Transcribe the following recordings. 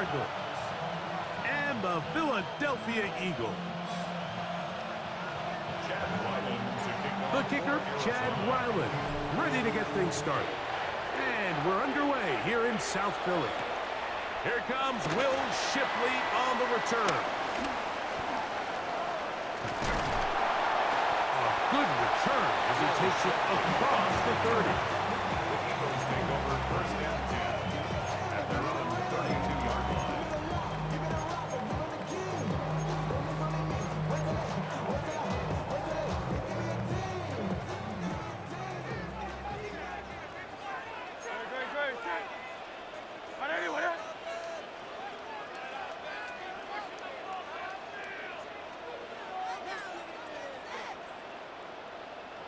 Cardinals and the Philadelphia Eagles. The kicker, Chad Ryland, ready to get things started. And we're underway here in South Philly. Here comes Will Shipley on the return. A good return as he takes it across the 30. The Eagles take over first and 10 at their own 32-yard line.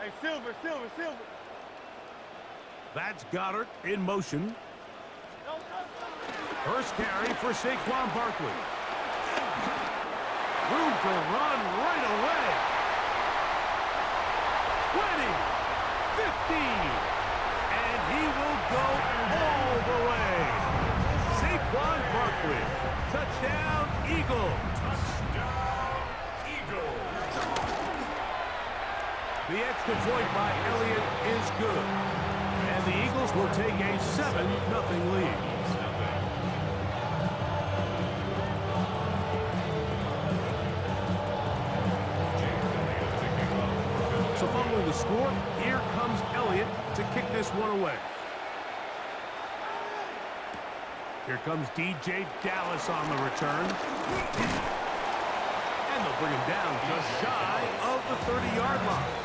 Hey, Silver. That's Goddard in motion. First carry for Saquon Barkley. Room to run right away. 20, 15, and he will go all the way. Saquon Barkley, touchdown Eagles. The extra point by Elliott is good. And the Eagles will take a 7-0 lead. So following the score, here comes Elliott to kick this one away. Here comes DJ Dallas on the return. And they'll bring him down just shy of the 30-yard line.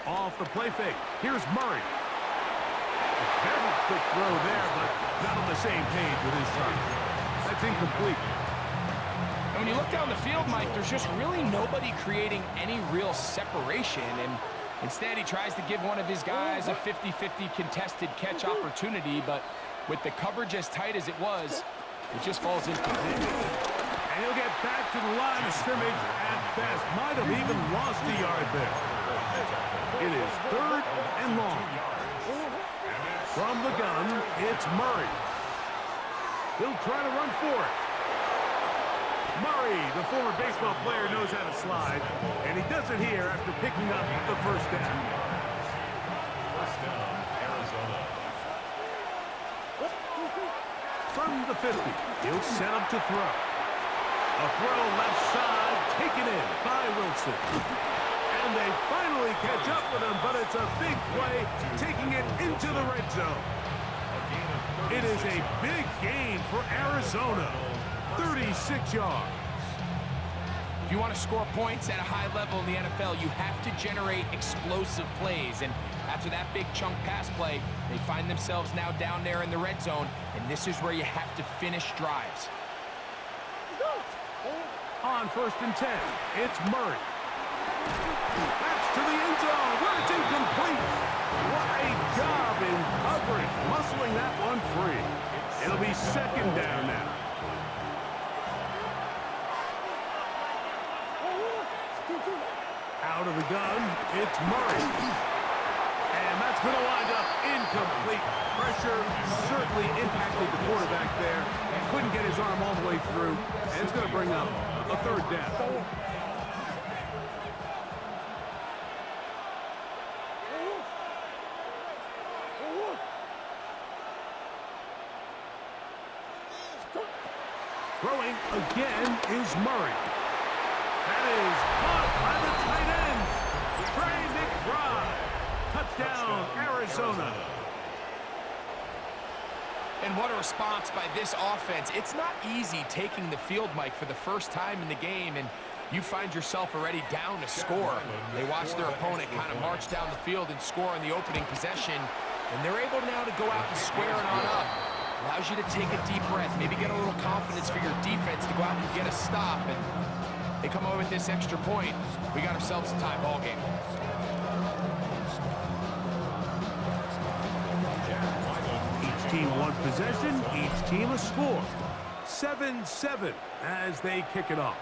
Off the play fake. Here's Murray. A very quick throw there, but not on the same page with his target. That's incomplete. And when you look down the field, Mike, there's just really nobody creating any real separation. And instead, he tries to give one of his guys a 50-50 contested catch opportunity, but with the coverage as tight as it was, it just falls incomplete. And he'll get back to the line of scrimmage at best. Might have even lost a yard there. It is 3rd and long. From the gun, it's Murray. He'll try to run for it. Murray, the former baseball player, knows how to slide, and he does it here after picking up the first down. First down, Arizona. From the 50, he'll set up to throw. A throw left side, taken in by Wilson. And they finally catch up with him, but it's a big play, taking it into the red zone. It is a big gain for Arizona, 36 yards. If you want to score points at a high level in the NFL, you have to generate explosive plays. And after that big chunk pass play, they find themselves now down there in the red zone, and this is where you have to finish drives. On 1st and 10, it's Murray. That's to the end zone, where it's incomplete. What a job in coverage, muscling that one free. It'll be 2nd down now. Out of the gun, it's Murray. And that's going to wind up incomplete. Pressure certainly impacted the quarterback there. Couldn't get his arm all the way through, and it's going to bring up a 3rd down. Throwing again is Murray. That is caught by the tight end, Trey McBride. Touchdown, Arizona. And what a response by this offense. It's not easy taking the field, Mike, for the first time in the game, and you find yourself already down to score. They watch their opponent kind of march down the field and score on the opening possession, and they're able now to go out and square it on up. Allows you to take a deep breath, maybe get a little confidence for your defense to go out and get a stop, and they come over with this extra point. We got ourselves a tie ball game. team one possession, each team a score. 7-7 as they kick it off.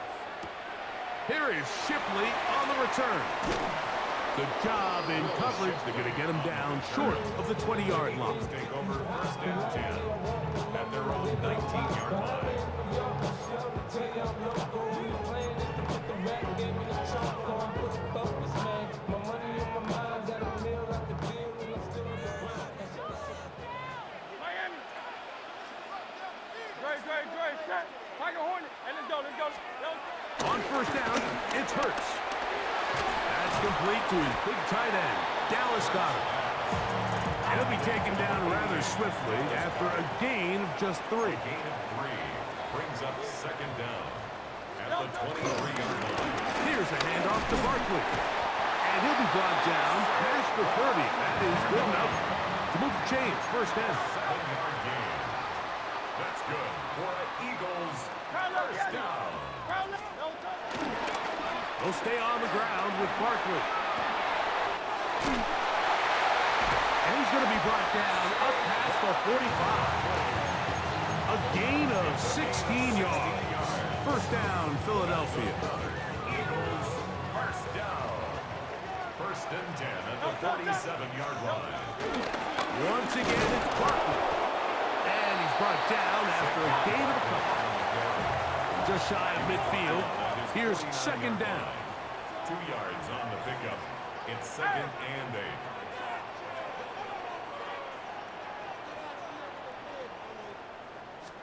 Here is Shipley on the return. Good job in coverage. They're going to get him down short of the 20-yard line. Take over first and 10 at their own 19-yard line. Miami. Dre, set. Tiger Hornet. And let's go. On first down, it's Hurts. That's complete to his big tight end, Dallas Goedert. He'll be taken down rather swiftly after a gain of just 3. A gain of 3 brings up second down at the 23-yard line. Here's a handoff to Barkley. And he'll be brought down past the 30. That is good enough to move the chains. First down. 7-yard gain. That's good for an Eagles first down. They'll stay on the ground with Barkley. And he's going to be brought down up past the 45. A gain of 16 yards. First down, Philadelphia. Eagles first down. First and 10 at the 47-yard line. Once again, it's Barkley. And he's brought down after a gain of a couple. Just shy of midfield. Here's second down. 2 yards on the pickup. It's second and 8.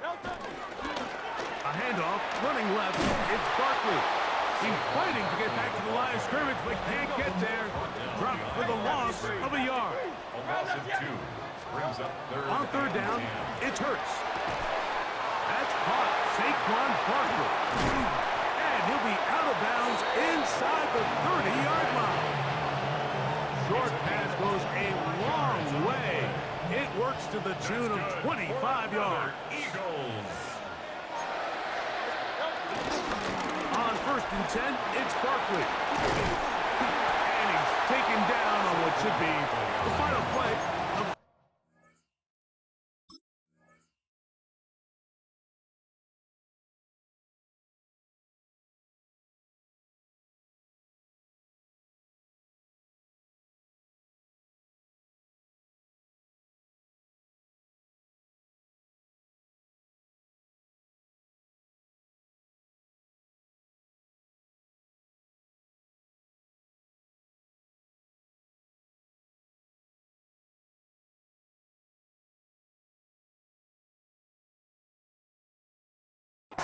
A handoff, running left. It's Barkley. He's fighting to get back to the line of scrimmage, but can't get there. Dropped for the loss of a yard. A loss of 2 brings up On third down, it's Hurts. That's caught. Saquon Barkley. And he'll be out of bounds inside the 30-yard line. Short pass goes a long way. It works to the tune of 25 yards. Eagles. On first and 10, it's Barkley. And he's taken down on what should be the final play of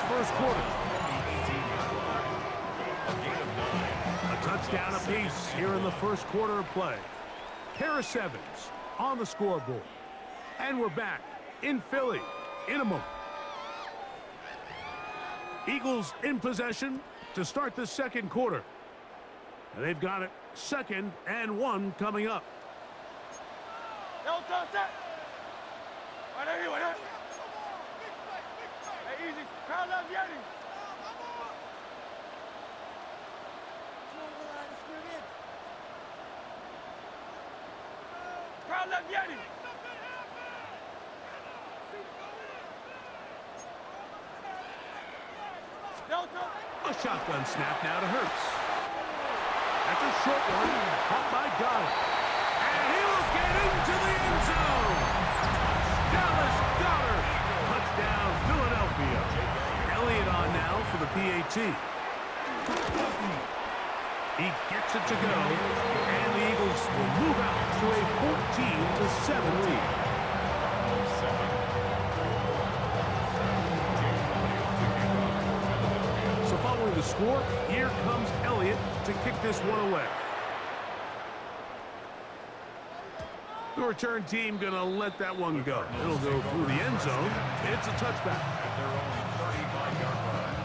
first quarter. A touchdown apiece here in the first quarter of play. Pair of sevens on the scoreboard. And we're back in Philly in a moment. Eagles in possession to start the second quarter. And they've got it 2nd and 1 coming up. Easy. Crowd left Yeti. Crowd left Yeti. A shotgun snap now to Hurts. That's a short one, caught by Goddard. And he'll get into the end zone. Dallas Goedert. Touchdown, Philadelphia. Elliott on now for the PAT. He gets it to go, and the Eagles will move out to a 14-17. So following the score, here comes Elliott to kick this one away. The return team going to let that one go. It'll go through the end zone. It's a touchback. At their own 35-yard line.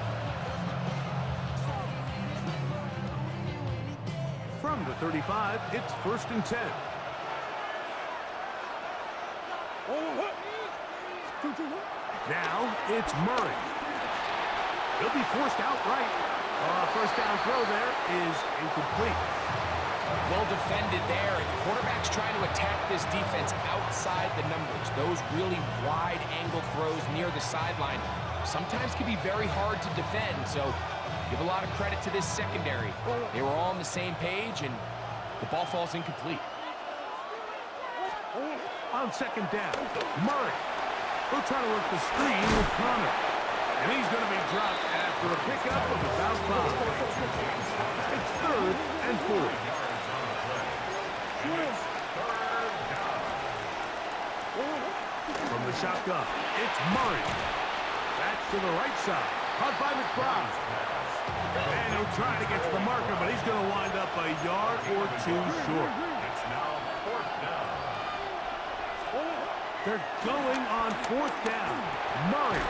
From the 35, it's 1st and 10. Now it's Murray. He'll be forced outright. First down throw there is incomplete. Well defended there, and the quarterback's trying to attack this defense outside the numbers. Those really wide angle throws near the sideline sometimes can be very hard to defend, so give a lot of credit to this secondary. They were all on the same page, and the ball falls incomplete. On second down, Murray. He'll try to work the screen with Connor. And he's going to be dropped after a pickup of about 5. It's 3rd and 4. From the shotgun, it's Murray. Back to the right side. Caught by McBride. And he'll try to get to the marker, but he's going to wind up a yard or 2 short. It's now 4th down. They're going on 4th down. Murray.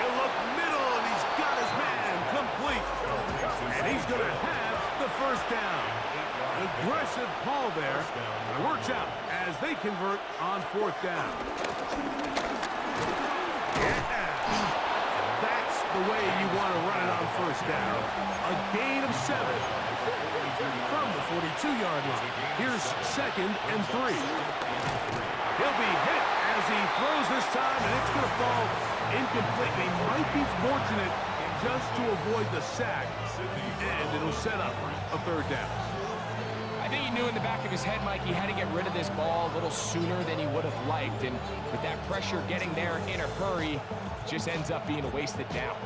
He'll look middle, and he's got his man complete. And he's going to have the 1st down. Aggressive call there. It works out as they convert on 4th down. Yeah. That's the way you want to run it on 1st down. A gain of 7. From the 42-yard line. Here's 2nd and 3. He'll be hit as he throws this time, and it's going to fall incomplete. He might be fortunate just to avoid the sack, and it'll set up a 3rd down. I think he knew in the back of his head, Mike, he had to get rid of this ball a little sooner than he would have liked, and with that pressure getting there in a hurry, just ends up being a wasted down.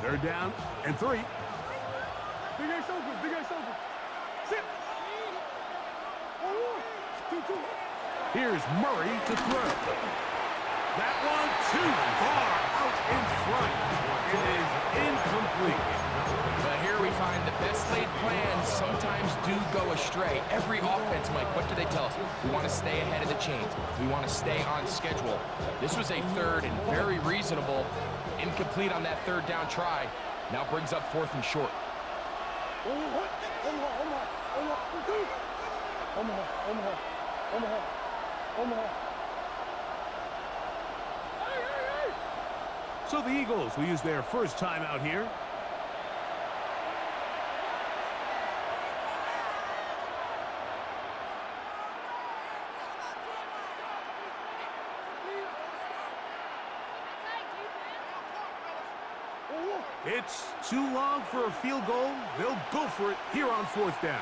3rd down and 3. Big ass open, big ass open. Sit. 2-2. Here's Murray to throw. That one too far out in front. It is incomplete. But here we find the best laid plans sometimes do go astray. Every offense, Mike, what do they tell us? We want to stay ahead of the chains. We want to stay on schedule. This was a 3rd and very reasonable. Incomplete on that 3rd down try. Now brings up 4th and short. So the Eagles will use their first time out here. It's too long for a field goal. They'll go for it here on 4th down.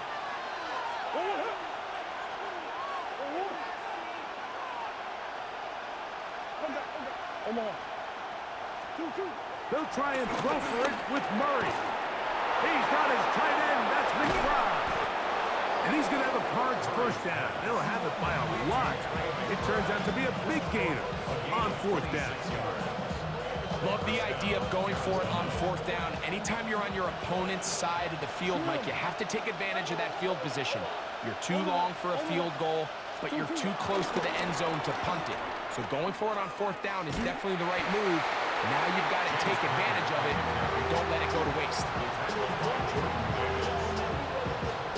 They'll try and throw for it with Murray. He's got his tight end. That's McBride. And he's going to have a Cards 1st down. They'll have it by a lot. It turns out to be a big gainer on 4th down. Love the idea of going for it on 4th down. Anytime you're on your opponent's side of the field, Mike, you have to take advantage of that field position. You're too long for a field goal, but you're too close to the end zone to punt it. So going for it on 4th down is definitely the right move. Now you've got to take advantage of it and don't let it go to waste.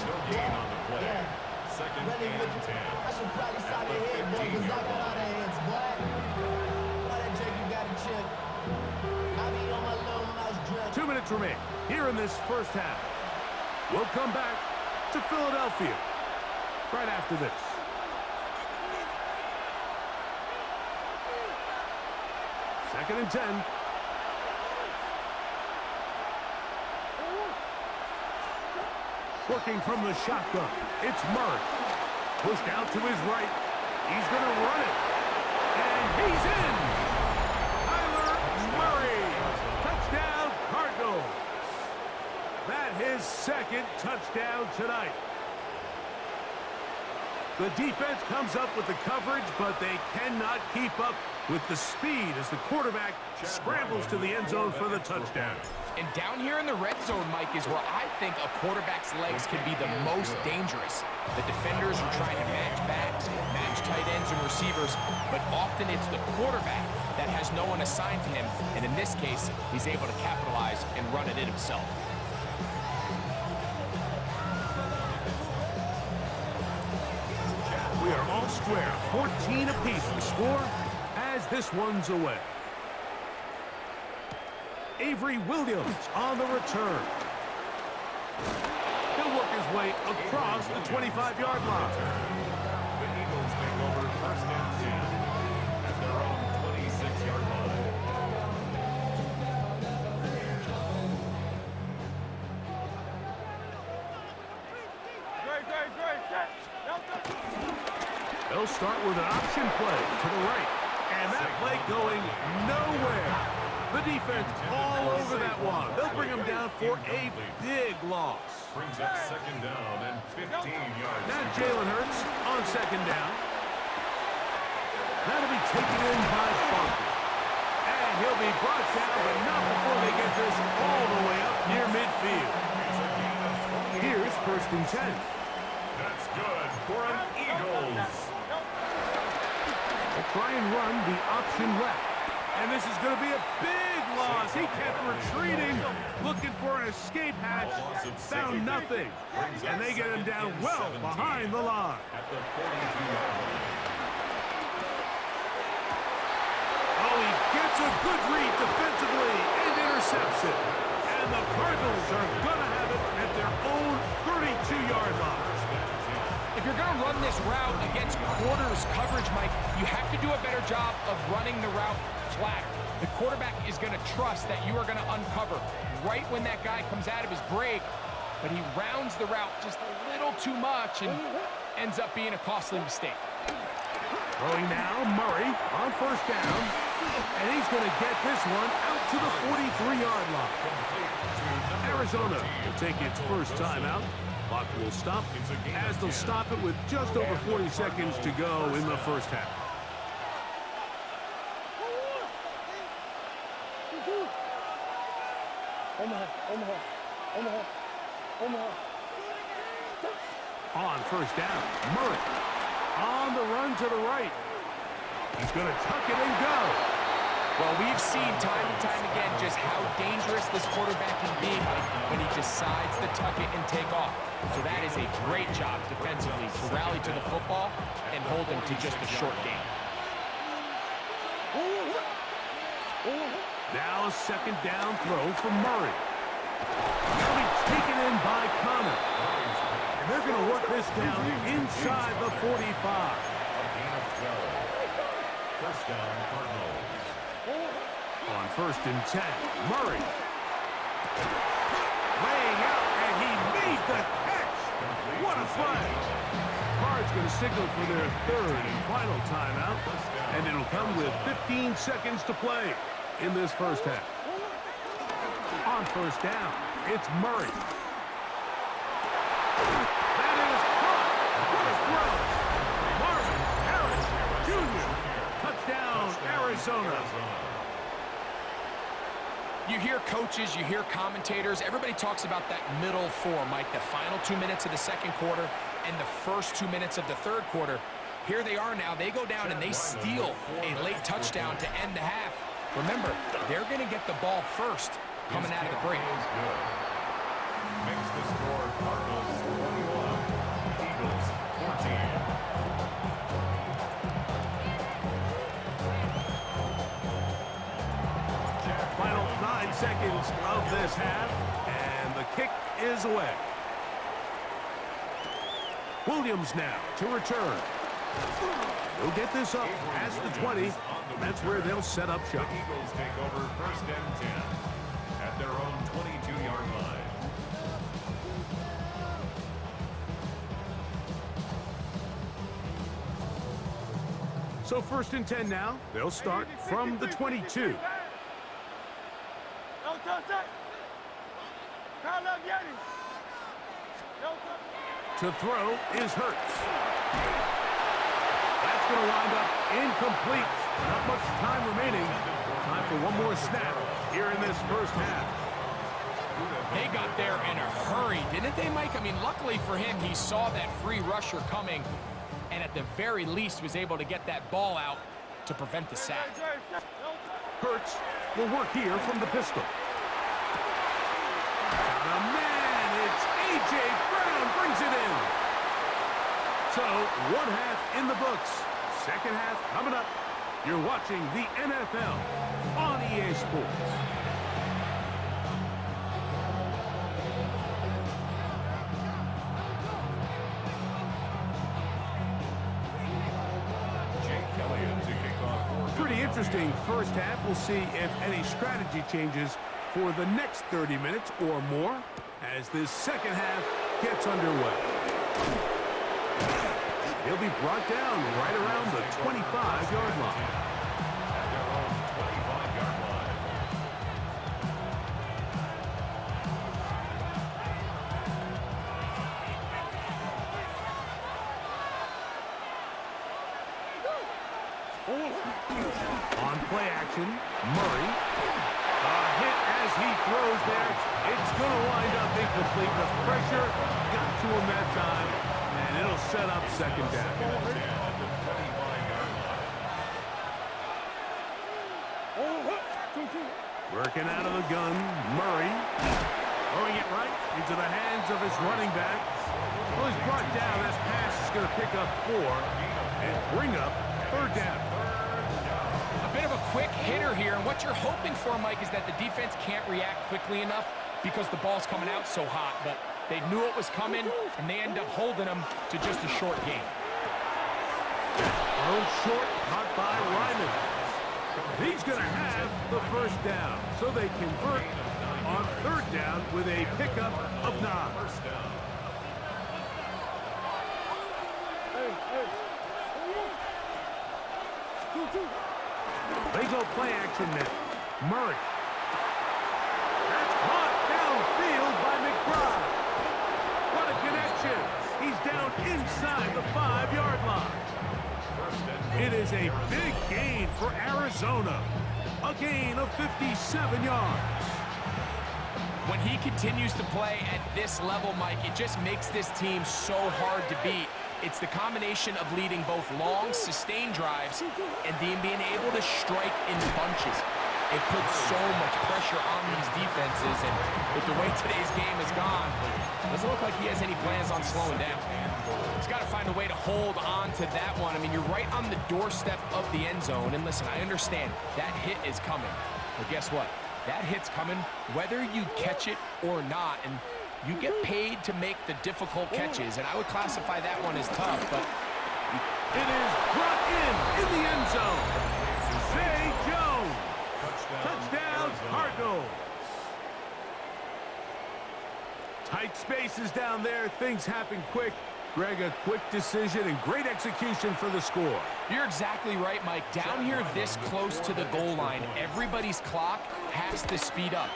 No gain on the play. 2nd and 10. I should probably stop your head, boy, because I got out of hands, boy. Why that Jake, you got a chip? I be on my little mouse drip. 2 minutes remain here in this 1st half. We'll come back to Philadelphia right after this. Second and 10. Working from the shotgun, it's Murray. Pushed out to his right. He's going to run it. And he's in. Kyler Murray. Touchdown, Cardinals. That his 2nd touchdown tonight. The defense comes up with the coverage, but they cannot keep up with the speed as the quarterback scrambles to the end zone for the touchdown. And down here in the red zone, Mike, is where I think a quarterback's legs can be the most dangerous. The defenders are trying to match backs, match tight ends and receivers, but often it's the quarterback that has no one assigned to him, and in this case, he's able to capitalize and run it in himself. We are all square, 14 apiece the score as this one's away. Avery Williams on the return. He'll work his way across the 25-yard line. The Eagles take over first and 10 at their own 26-yard line. They'll start with an option play to the right. And that play going nowhere. The defense all over that one. They'll bring him down for a big loss. Brings up second down and 15 yards. Now Jalen Hurts on second down. That'll be taken in by Barkley. And he'll be brought down, but not before they get this all the way up near midfield. Here's first and 10. That's good for an Eagles. They'll try and run the option left. And this is going to be a big loss. He kept retreating, looking for an escape hatch, found nothing. And they get him down well behind the line. At the 42-yard line. Oh, he gets a good read defensively and intercepts it. And the Cardinals are going to have it at their own 32-yard line. If you're going to run this route against quarters coverage, Mike, you have to do a better job of running the route flat. The quarterback is going to trust that you are going to uncover right when that guy comes out of his break, but he rounds the route just a little too much and ends up being a costly mistake. Throwing now, Murray on first down, and he's going to get this one out to the 43-yard line. Arizona will take its first timeout. Clock will stop as they'll stop it with just over 40 seconds to go in the first half. On first down, Murray on the run to the right. He's going to tuck it and go. Well, we've seen time and time again just how dangerous this quarterback can be when he decides to tuck it and take off. So that is a great job defensively to rally to the football and hold him to just a short game. Now a second down throw from Murray. Now he's taken in by Connor. And they're going to work this down inside the 45. First down, Cardinals. On first and 10, Murray. Laying out, and he made the catch. What a play. Cards going to signal for their third and final timeout, and it'll come with 15 seconds to play in this first half. On first down, it's Murray. That is caught. What a throw. Marvin Harris Jr. Touchdown, Arizona. You hear coaches, you hear commentators, everybody talks about that middle four, Mike, the final 2 minutes of the second quarter and the first 2 minutes of the third quarter. Here they are now. They go down and they steal a late touchdown to end the half. Remember, they're going to get the ball first coming out of the break. Makes the score Cardinals 21, Eagles 14. Final 9 seconds of this half, and the kick is away. Williams now to return. They'll get this up past the 20. That's where they'll set up shop. The Eagles take over first and 10 at their own 22-yard line. So first and 10 now. They'll start from the 22. To throw is Hurts. That's going to wind up incomplete. Not much time remaining. Time for one more snap here in this first half. They got there in a hurry, didn't they, Mike? I mean, luckily for him, he saw that free rusher coming and at the very least was able to get that ball out to prevent the sack. Hurts will work here from the pistol. The man, it's A.J. Brown, brings it in. So, one half in the books. Second half coming up. You're watching the NFL on EA Sports. Interesting first half. We'll see if any strategy changes for the next 30 minutes or more as this second half gets underway. He'll be brought down right around the 25-yard line. At their own 25-yard line. On play action, Murray. A hit as he throws there. It's going to wind up incomplete. The pressure got to him that time, and it'll set up second down. Working out of the gun, Murray. Throwing it right into the hands of his running back. Well, he's brought down. That pass is going to pick up 4 and bring up third down. A bit of a quick hitter here, and what you're hoping for, Mike, is that the defense can't react quickly enough because the ball's coming out so hot, but they knew it was coming, and they end up holding them to just a short gain. Throw short, caught by Ryman. He's going to have the first down, so they convert on third down with a pickup of 9. First down. They go play action now. Murray. That's caught downfield by McBride. What a connection. He's down inside the 5-yard line. It is a big gain for Arizona. A gain of 57 yards. When he continues to play at this level, Mike, it just makes this team so hard to beat. It's the combination of leading both long, sustained drives and then being able to strike in bunches. It puts so much pressure on these defenses, and with the way today's game has gone, it doesn't look like he has any plans on slowing down. He's got to find a way to hold on to that one. I mean, you're right on the doorstep of the end zone, and listen, I understand that hit is coming, but guess what? That hit's coming whether you catch it or not, and you get paid to make the difficult catches, and I would classify that one as tough, but it is brought in the end zone. Zay Jones. Touchdown, Cardinals. Tight spaces down there. Things happen quick. Greg, a quick decision and great execution for the score. You're exactly right, Mike. Down here this close to the goal line, everybody's clock has to speed up.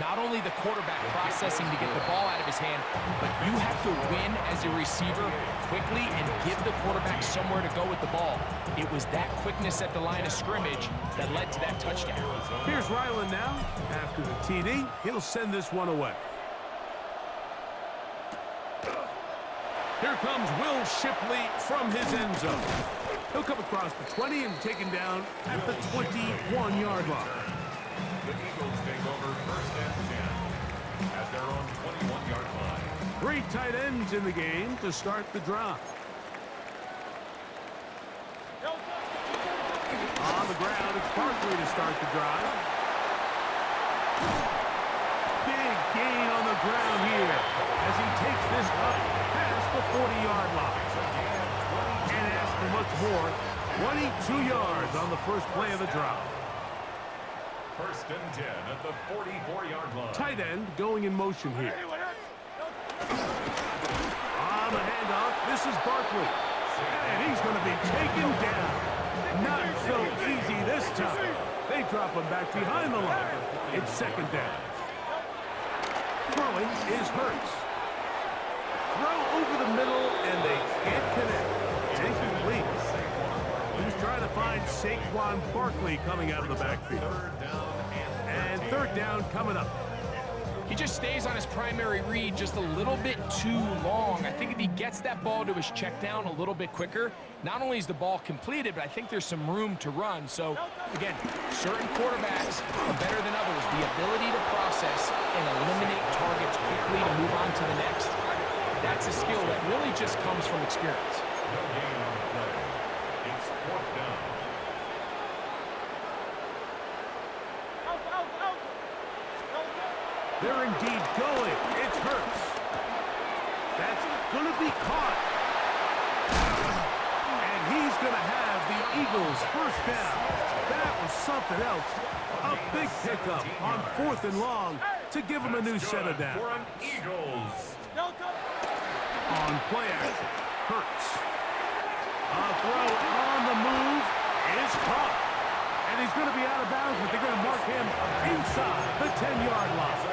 Not only the quarterback processing to get the ball out of his hand, but you have to win as a receiver quickly and give the quarterback somewhere to go with the ball. It was that quickness at the line of scrimmage that led to that touchdown. Here's Ryland now. After the TD, he'll send this one away. Here comes Will Shipley from his end zone. He'll come across the 20 and taken down at the 21-yard line. The Eagles take over first and 10 at their own 21-yard line. 3 tight ends in the game to start the drive. On the ground, it's Barkley to start the drive. Big gain on the ground here as he takes this up past the 40-yard line. Can't ask for much more. 22 yards on the first play of the drive. First and 10 at the 44-yard line. Tight end going in motion here. On the handoff, this is Barkley. And he's going to be taken down. Not so easy this time. They drop him back behind the line. It's second down. Throwing is Hurts. Throw over the middle, and they can't connect. It's incomplete. He's trying to find Saquon Barkley coming out of the backfield. And third down coming up. He just stays on his primary read just a little bit too long. I think if he gets that ball to his check down a little bit quicker, not only is the ball completed, but I think there's some room to run. So, again, certain quarterbacks are better than others. The ability to process and eliminate targets quickly to move on to the next. That's a skill that really just comes from experience. No gain on the play. It's fourth down. They're indeed going. It's Hurts. That's going to be caught. And he's going to have the Eagles first down. That was something else. A big pickup on 4th and long to give them a new set of downs. For an Eagles. On play action, Hurts. A throw on the move is caught. And he's going to be out of bounds, but they're going to mark him inside the 10-yard line.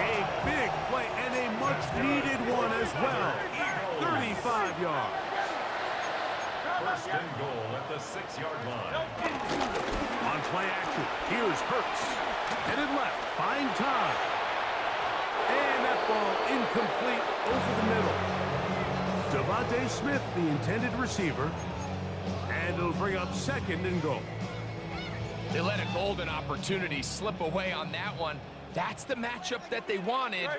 A big play and a much-needed one as well. 35 yards. First and goal at the 6-yard line. On play action, here's Hurts. Headed left, buying time. And that ball incomplete over the middle. Devontae Smith, the intended receiver. And it'll bring up 2nd and goal. They let a golden opportunity slip away on that one. That's the matchup that they wanted.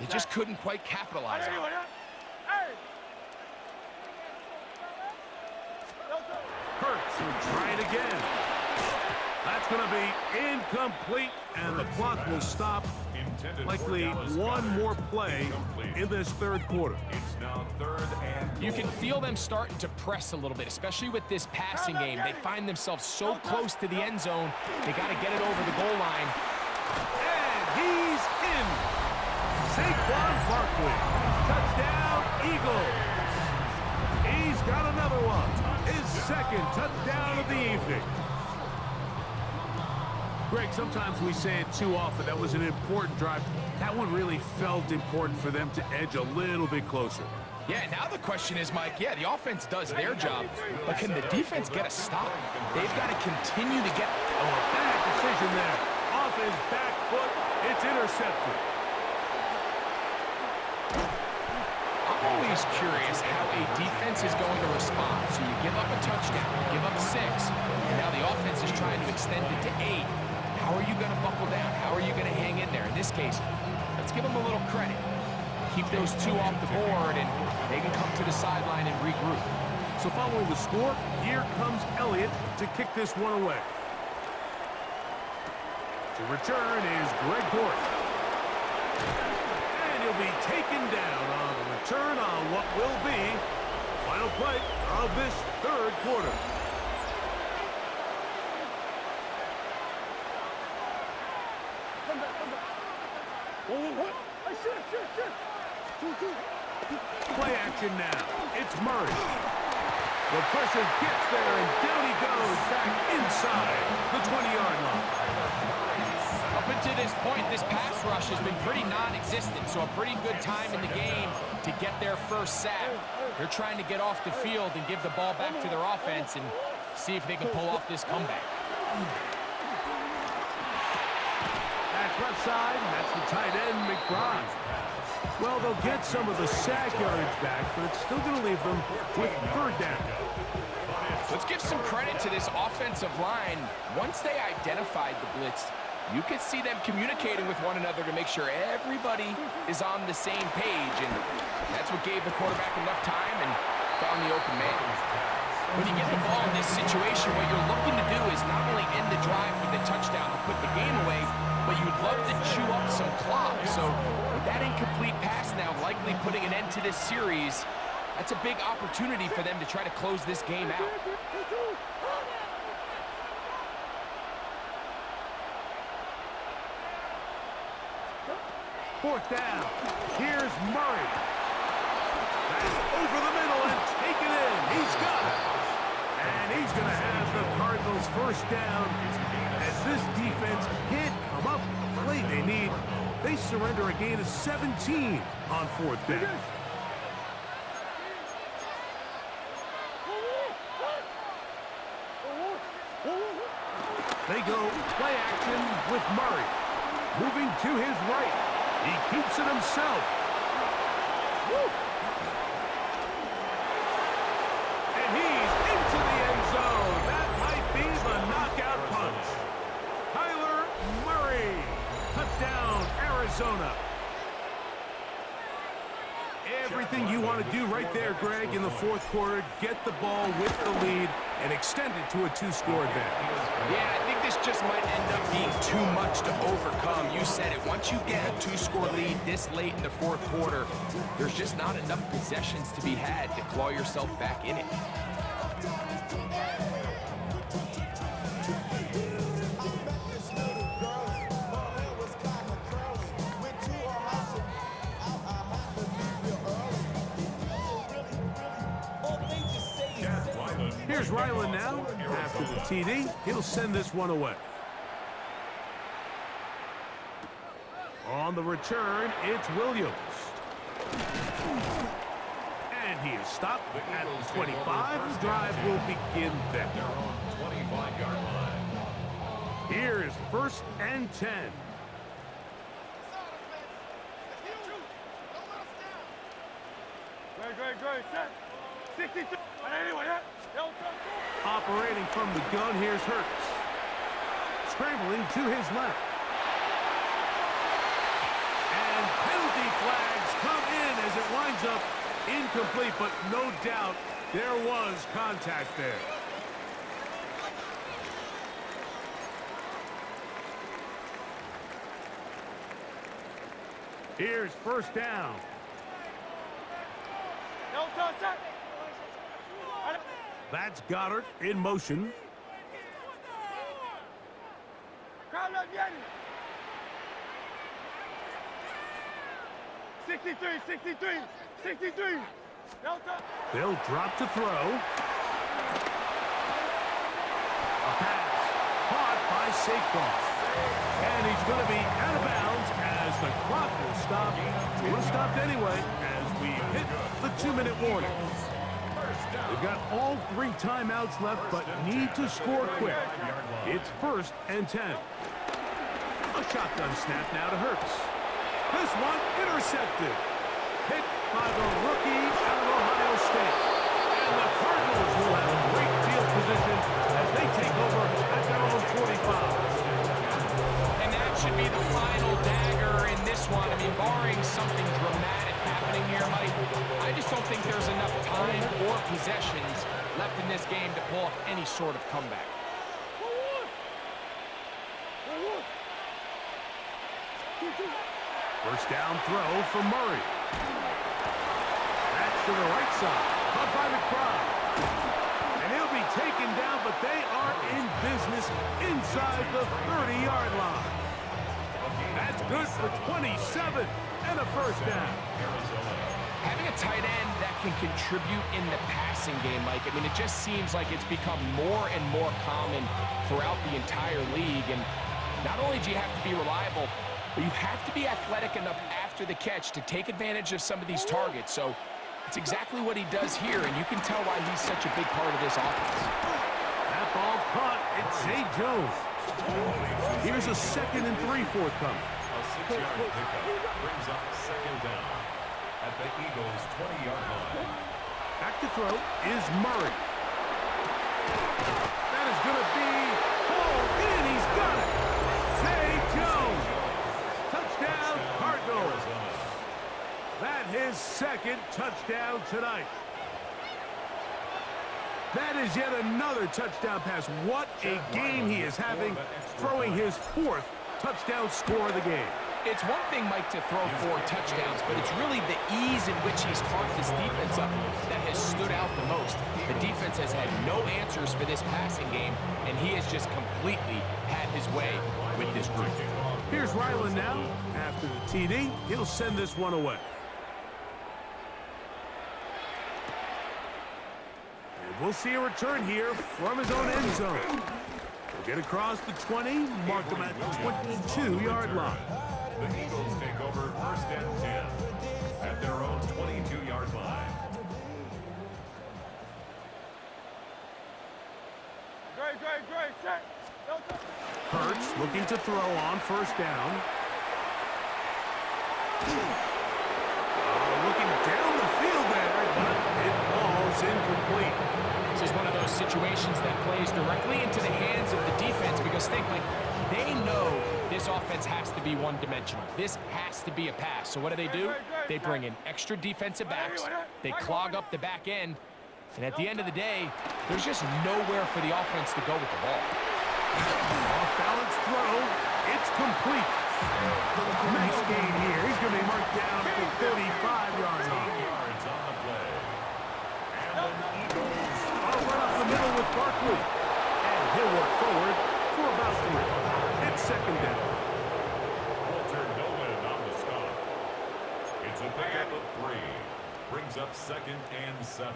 They just couldn't quite capitalize on it. Hurts will try it again. That's going to be incomplete, and the clock will stop. Likely one more play in this 3rd quarter. It's now 3rd and You can feel them starting to press a little bit, especially with this passing game. They find themselves so close to the end zone, they got to get it over the goal line. And he's in. Saquon Barkley. Touchdown, Eagles. He's got another one. His 2nd touchdown of the evening. Greg, sometimes we say it too often. That was an important drive. That one really felt important for them to edge a little bit closer. Yeah, now the question is, Mike, yeah, the offense does their job, but can the defense get a stop? They've got to continue to get... Oh, a bad decision there. Off his back foot, it's intercepted. I'm always curious how a defense is going to respond. So you give up a touchdown, you give up 6, and now the offense is trying to extend it to 8. How are you going to buckle down? How are you going to hang in there? In this case, let's give them a little credit. Keep those 2 off the board, and they can come to the sideline and regroup. So following the score, here comes Elliott to kick this one away. To return is Greg Gort. And he'll be taken down on the return on what will be the final play of this 3rd quarter. Play action now. It's Murray. The pressure gets there, and down he goes back inside the 20-yard line. Up until this point, this pass rush has been pretty non-existent, so a pretty good time in the game to get their first sack. They're trying to get off the field and give the ball back to their offense and see if they can pull off this comeback. That's left side, and that's the tight end, McBride. Well, they'll get some of the sack yardage back, but it's still going to leave them with 3rd down. Let's give some credit to this offensive line. Once they identified the blitz, you could see them communicating with one another to make sure everybody is on the same page, and that's what gave the quarterback enough time and found the open man. When you get the ball in this situation, what you're looking to do is not only end the drive with a touchdown to put the game away, but you'd love to chew up some clock. So with that incomplete pass now likely putting an end to this series, that's a big opportunity for them to try to close this game out. Fourth down. Here's Murray. That's over the middle and taken in. He's got it. And he's going to have the Cardinals first down. As this defense can't come up with the play they need, they surrender a gain of 17 on 4th down. They go play action with Murray. Moving to his right. He keeps it himself. Woo! And he's into the end zone. That might be the knockout punch. Kyler Murray. Touchdown, Arizona. Everything you want to do right there, Greg, in the 4th quarter. Get the ball with the lead and extend it to a 2-score advantage. Yeah, I think this just might end up being too much to overcome. You said it. Once you get a 2-score lead this late in the fourth quarter, there's just not enough possessions to be had to claw yourself back in it. Here's Ryland now. After the TD, he'll send this one away. On the return, it's Williams. And he is stopped at the 25. The drive will begin then. 25-yard line. Here is 1st and 10. Great. Set. 62. Anyway, Operating from the gun, here's Hurts. Scrambling to his left. And penalty flags come in as it winds up incomplete, but no doubt there was contact there. Here's 1st down. That's Goddard in motion. 63. They'll drop to throw. A pass caught by Saquon. And he's going to be out of bounds as the clock will stop. It was stopped anyway as we hit the 2-minute warning. They've got all 3 timeouts left, but need to score quick. It's 1st and 10. A shotgun snap now to Hurts. This one intercepted. Hit by the rookie out of Ohio State. And the Cardinals will have great field position as they take over at their own 45. And that should be the final dagger in this one. I mean, barring something dramatic happening here, Mike, I just don't think there's enough time or possessions left in this game to pull off any sort of comeback. First down throw for Murray. That's to the right side. Caught by McBride. And he'll be taken down, but they are in business inside the 30-yard line. That's good for 27 and a 1st down. Having a tight end that can contribute in the passing game, Mike, I mean, it just seems like it's become more and more common throughout the entire league. And not only do you have to be reliable, but you have to be athletic enough after the catch to take advantage of some of these targets. So it's exactly what he does here, and you can tell why he's such a big part of this offense. That ball caught. It's Zay Jones. Here's a 2nd and 3 forthcoming. A 6-yard pickup brings up 2nd down at the Eagles' 20-yard line. Back to throw is Murray. That is going to be hauled in. He's got it. Zay Jones. Touchdown, Cardinals. That his 2nd touchdown tonight. That is yet another touchdown pass. What a game he is having, throwing his 4th touchdown score of the game. It's one thing, Mike, to throw 4 touchdowns, but it's really the ease in which he's caught this defense up that has stood out the most. The defense has had no answers for this passing game, and he has just completely had his way with this group. Here's Ryland now. After the TD, he'll send this one away. And we'll see a return here from his own end zone. He'll get across the 20, mark him at the 22-yard line. The Eagles take over 1st and 10 at their own 22-yard line. Great. Set. Hurts looking to throw on 1st down. Looking down the field there, but it falls incomplete. This is one of those situations that plays directly into the hands of the defense because think, like, they know this offense has to be one-dimensional. This has to be a pass. So what do? They bring in extra defensive backs. They clog up the back end. And at the end of the day, there's just nowhere for the offense to go with the ball. Off-balance throw. It's complete. Nice gain here. He's going to be marked down at the 35-yard line. Yards on the play. And an Eagles. I'll run up the middle with Barkley. And he'll work forward for about 3. It's second down. Walter Nolan on the stop. It's a pickup of 3. Brings up 2nd and 7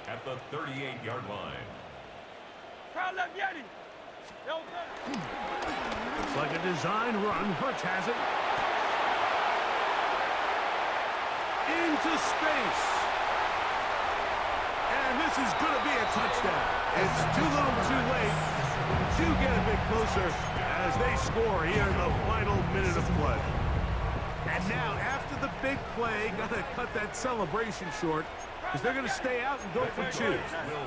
at the 38-yard line. It's like a design run. Hurts has it. Into space. And this is going to be a touchdown. It's too little too late. Do get a bit closer as they score here in the final minute of play. And now, after the big play, got to cut that celebration short because they're going to stay out and go for 2. Will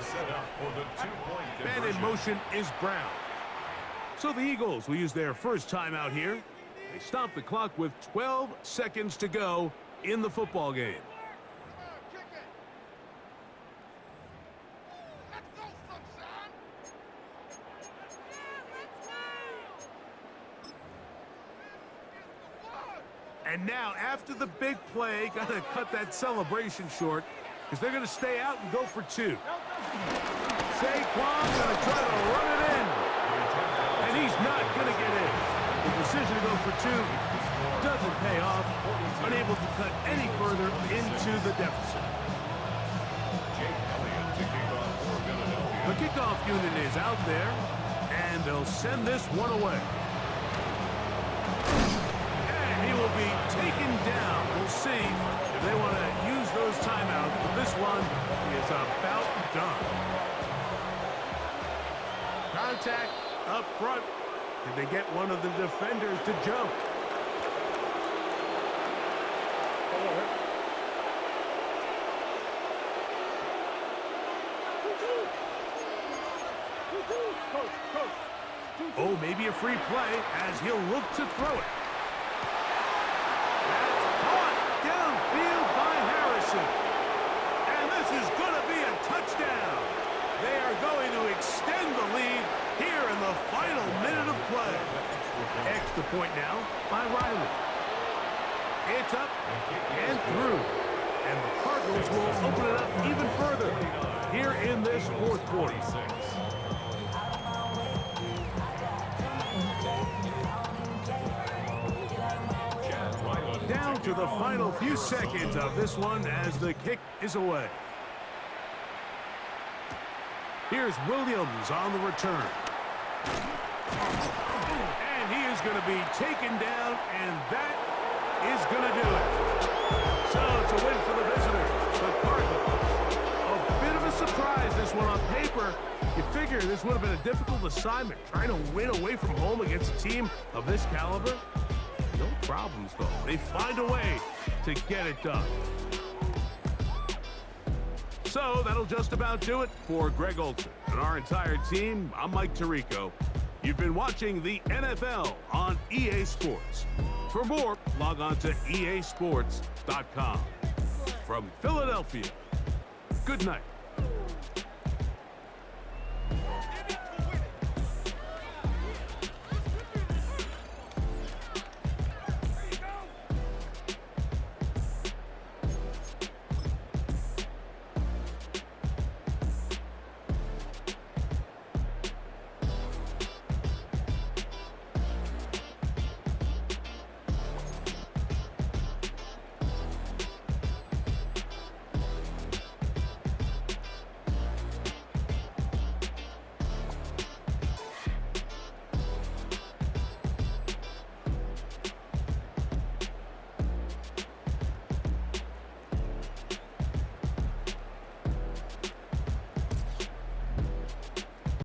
set up for the 2-point Man in conversion. motion is Brown. So the Eagles will use their first timeout here. They stop the clock with 12 seconds to go in the football game. And now, after the big play, got to cut that celebration short because they're going to stay out and go for 2. Saquon going to try to run it in. And he's not going to get in. The decision to go for 2 doesn't pay off. Unable to cut any further into the deficit. Jake Elliott to kick off for Philadelphia. The kickoff unit is out there, and they'll send this one away. And he will be taken down. We'll see if they want to use those timeouts, but this one is about done. Contact up front. Did they get one of the defenders to jump? Oh, maybe a free play as he'll look to throw it. That's caught downfield by Harrison. And this is going to be a touchdown. They are going to extend the lead here in the final minute of play. Extra point now by Riley. It's up and through. And the Cardinals will open it up even further here in this fourth quarter. Down to the final few seconds of this one as the kick is away. Here's Williams on the return. And he is going to be taken down, and that is going to do it. So it's a win for the visitors, the Cardinals. A bit of a surprise, this one on paper. You figure this would have been a difficult assignment, trying to win away from home against a team of this caliber. No problems, though. They find a way to get it done. So that'll just about do it for Greg Olsen and our entire team. I'm Mike Tirico. You've been watching the NFL on EA Sports. For more, log on to easports.com. From Philadelphia, good night.